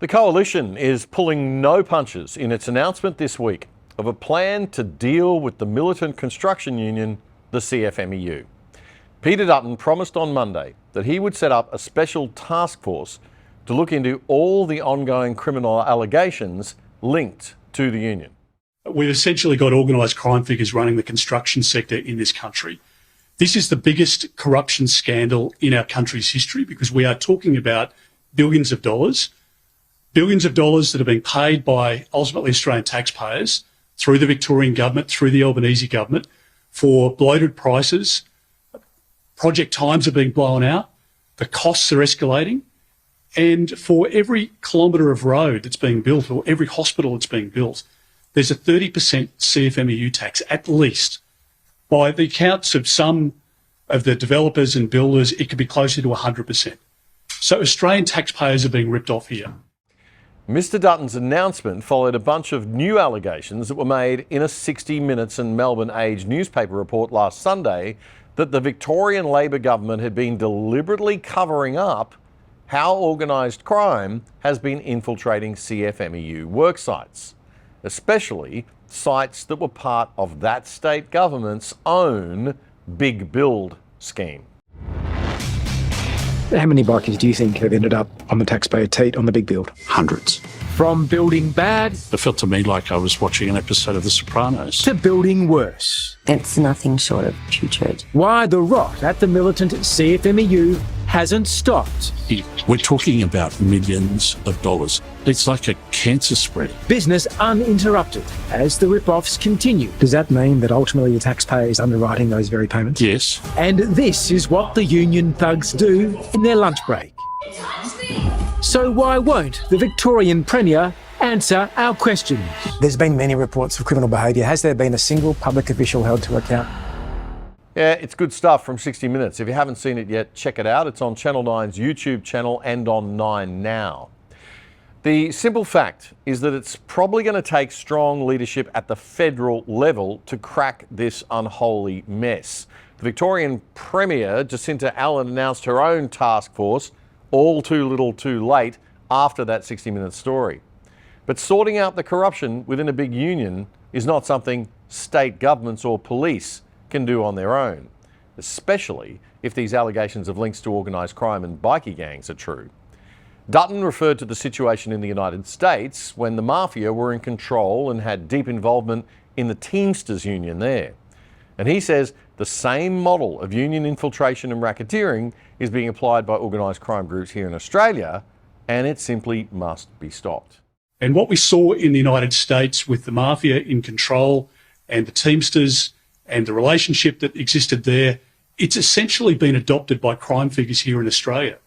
The coalition is pulling no punches in its announcement this week of a plan to deal with the militant construction union, the CFMEU. Peter Dutton promised on Monday that he would set up a special task force to look into all the ongoing criminal allegations linked to the union. We've essentially got organised crime figures running the construction sector in this country. This is the biggest corruption scandal in our country's history because we are talking about billions of dollars that are being paid by ultimately Australian taxpayers through the Victorian government, through the Albanese government, for bloated prices. Project times are being blown out. The costs are escalating. And for every kilometre of road that's being built or every hospital that's being built, there's a 30% CFMEU tax, at least. By the accounts of some of the developers and builders, it could be closer to 100%. So Australian taxpayers are being ripped off here. Mr Dutton's announcement followed a bunch of new allegations that were made in a 60 Minutes and Melbourne Age newspaper report last Sunday that the Victorian Labor government had been deliberately covering up how organised crime has been infiltrating CFMEU work sites, especially sites that were part of that state government's own big build scheme. How many bikers do you think have ended up on the taxpayer teat on the big build? Hundreds. From building bad It felt to me like I was watching an episode of The Sopranos. to building worse. It's nothing short of putrid. Why the rot at the militant CFMEU hasn't stopped. We're talking about millions of dollars. It's like a cancer spread. Business uninterrupted as the rip-offs continue. Does that mean that ultimately the taxpayer is underwriting those very payments? Yes. And this is what the union thugs do in their lunch break. So why won't the Victorian Premier answer our questions? There's been many reports of criminal behaviour. Has there been a single public official held to account? Yeah, it's good stuff from 60 Minutes. If you haven't seen it yet, check it out. It's on Channel 9's YouTube channel and on 9 Now. The simple fact is that it's probably going to take strong leadership at the federal level to crack this unholy mess. The Victorian Premier, Jacinta Allen, announced her own task force, all too little too late, after that 60 Minutes story. But sorting out the corruption within a big union is not something state governments or police can do on their own, especially if these allegations of links to organised crime and bikie gangs are true. Dutton referred to the situation in the United States when the mafia were in control and had deep involvement in the Teamsters union there. And he says the same model of union infiltration and racketeering is being applied by organised crime groups here in Australia, and it simply must be stopped. And what we saw in the United States with the mafia in control and the Teamsters and the relationship that existed there, it's essentially been adopted by crime figures here in Australia.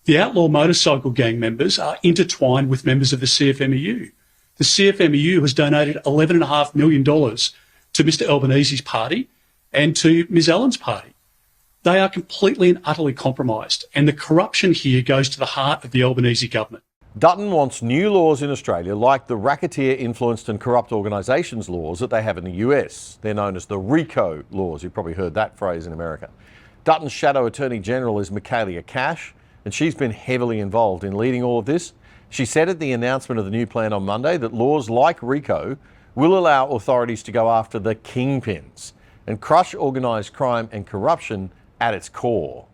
The outlaw motorcycle gang members are intertwined with members of the CFMEU. The CFMEU has donated $11.5 million to Mr Albanese's party and to Ms Allen's party. They are completely and utterly compromised, and the corruption here goes to the heart of the Albanese government. Dutton wants new laws in Australia like the racketeer influenced and corrupt organisations laws that they have in the US. They're known as the RICO laws. You've probably heard that phrase in America. Dutton's shadow Attorney General is Michaelia Cash, and she's been heavily involved in leading all of this. She said at the announcement of the new plan on Monday that laws like RICO will allow authorities to go after the kingpins and crush organised crime and corruption at its core.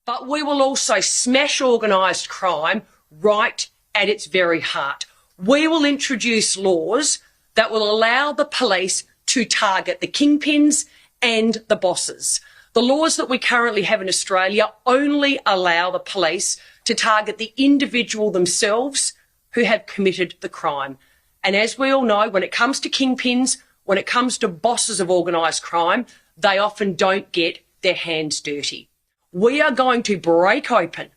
But we will also smash organised crime right at its very heart. We will introduce laws that will allow the police to target the kingpins and the bosses. The laws that we currently have in Australia only allow the police to target the individual themselves who have committed the crime. And as we all know, when it comes to kingpins, when it comes to bosses of organised crime, they often don't get their hands dirty. We are going to break open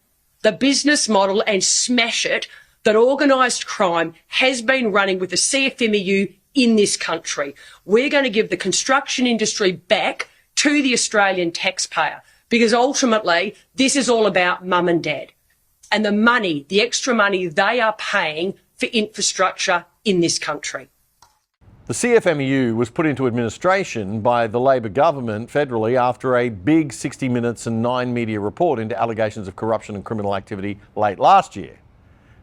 the business model and smash it that organised crime has been running with the CFMEU in this country. We're going to give the construction industry back to the Australian taxpayer, because ultimately this is all about mum and dad and the money, the extra money they are paying for infrastructure in this country. The CFMEU was put into administration by the Labor government federally after a big 60 Minutes and 9 Media report into allegations of corruption and criminal activity late last year.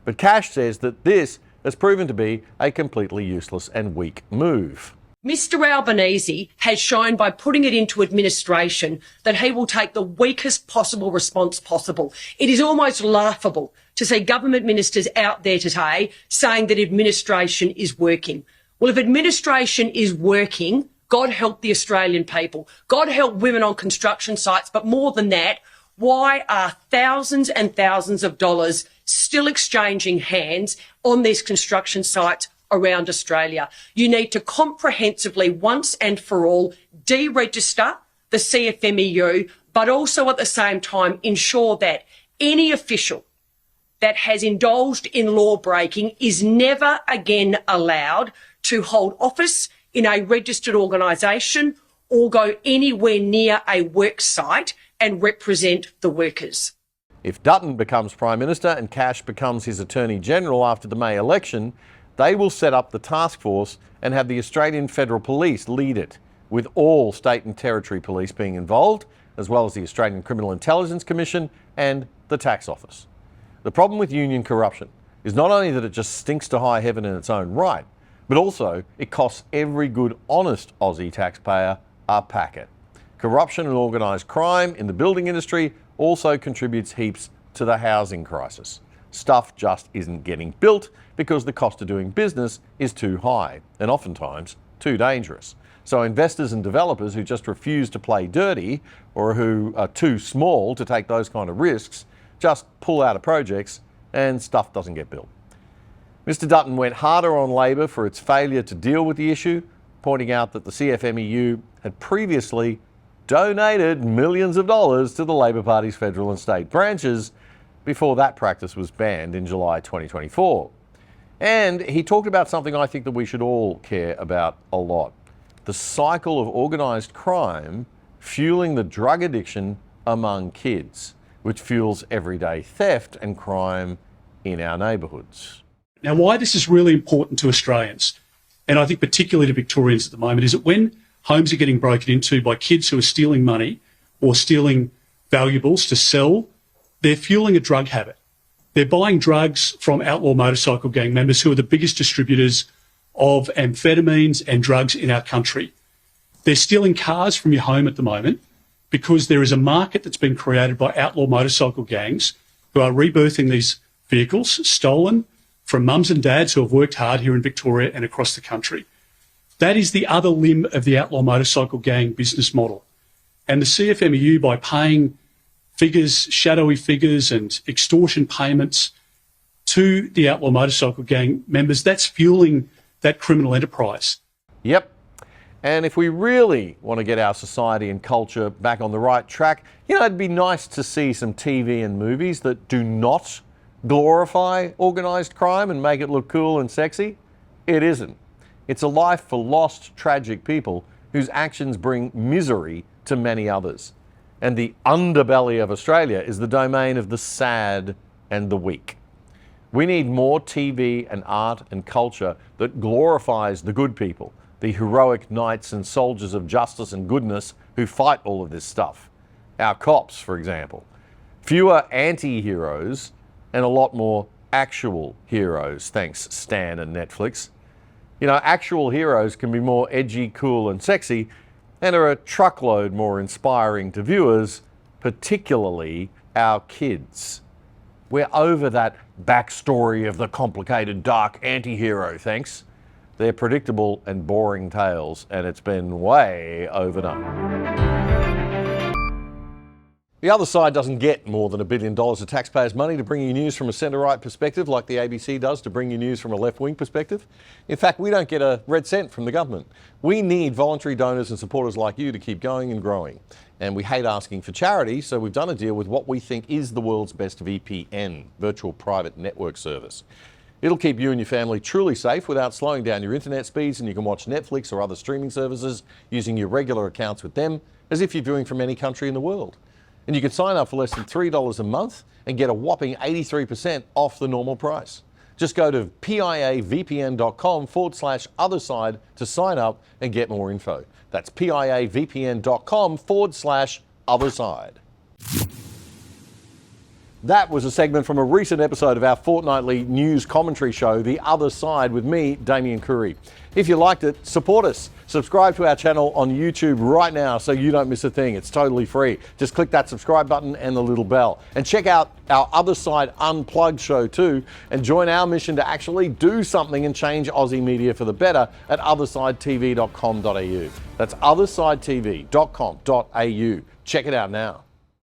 But Cash says that this has proven to be a completely useless and weak move. Mr Albanese has shown by putting it into administration that he will take the weakest possible response possible. It is almost laughable to see government ministers out there today saying that administration is working. Well, if administration is working, God help the Australian people. God help women on construction sites. But more than that, why are thousands and thousands of dollars still exchanging hands on these construction sites around Australia? You need to comprehensively, once and for all, deregister the CFMEU, but also at the same time ensure that any official that has indulged in law breaking is never again allowed to hold office in a registered organisation or go anywhere near a work site and represent the workers. If Dutton becomes Prime Minister and Cash becomes his Attorney General after the May election, they will set up the task force and have the Australian Federal Police lead it, with all state and territory police being involved, as well as the Australian Criminal Intelligence Commission and the Tax Office. The problem with union corruption is not only that it just stinks to high heaven in its own right, but also it costs every good, honest Aussie taxpayer a packet. Corruption and organised crime in the building industry also contributes heaps to the housing crisis. Stuff just isn't getting built because the cost of doing business is too high and oftentimes too dangerous. So investors and developers who just refuse to play dirty or who are too small to take those kind of risks just pull out of projects and stuff doesn't get built. Mr Dutton went harder on Labor for its failure to deal with the issue, pointing out that the CFMEU had previously donated millions of dollars to the Labor Party's federal and state branches before that practice was banned in July 2024. And he talked about something I think that we should all care about a lot: the cycle of organised crime fueling the drug addiction among kids, which fuels everyday theft and crime in our neighbourhoods. Now, why this is really important to Australians, and I think particularly to Victorians at the moment, is that when homes are getting broken into by kids who are stealing money or stealing valuables to sell, they're fueling a drug habit. They're buying drugs from outlaw motorcycle gang members who are the biggest distributors of amphetamines and drugs in our country. They're stealing cars from your home at the moment because there is a market that's been created by outlaw motorcycle gangs who are rebirthing these vehicles stolen from mums and dads who have worked hard here in Victoria and across the country. That is the other limb of the outlaw motorcycle gang business model. And the CFMEU, by paying figures, shadowy figures and extortion payments to the outlaw motorcycle gang members, that's fueling that criminal enterprise. Yep. And if we really want to get our society and culture back on the right track, it'd be nice to see some TV and movies that do not glorify organised crime and make it look cool and sexy. It isn't. It's a life for lost, tragic people whose actions bring misery to many others. And the underbelly of Australia is the domain of the sad and the weak. We need more TV and art and culture that glorifies the good people, the heroic knights and soldiers of justice and goodness who fight all of this stuff. Our cops, for example. Fewer anti-heroes and a lot more actual heroes, thanks Stan and Netflix. Actual heroes can be more edgy, cool and sexy and are a truckload more inspiring to viewers, particularly our kids. We're over that backstory of the complicated, dark anti-hero, thanks. They're predictable and boring tales, and it's been way overdone. The other side doesn't get more than $1 billion of taxpayers' money to bring you news from a centre-right perspective like the ABC does to bring you news from a left-wing perspective. In fact, we don't get a red cent from the government. We need voluntary donors and supporters like you to keep going and growing. And we hate asking for charity, so we've done a deal with what we think is the world's best VPN, virtual private network service. It'll keep you and your family truly safe without slowing down your internet speeds, and you can watch Netflix or other streaming services using your regular accounts with them as if you're viewing from any country in the world. And you can sign up for less than $3 a month and get a whopping 83% off the normal price. Just go to piavpn.com/otherside to sign up and get more info. That's piavpn.com/otherside. That was a segment from a recent episode of our fortnightly news commentary show, The Other Side, with me, Damien Curry. If you liked it, support us. Subscribe to our channel on YouTube right now so you don't miss a thing. It's totally free. Just click that subscribe button and the little bell. And check out our Other Side Unplugged show too, and join our mission to actually do something and change Aussie media for the better at othersidetv.com.au. That's othersidetv.com.au. Check it out now.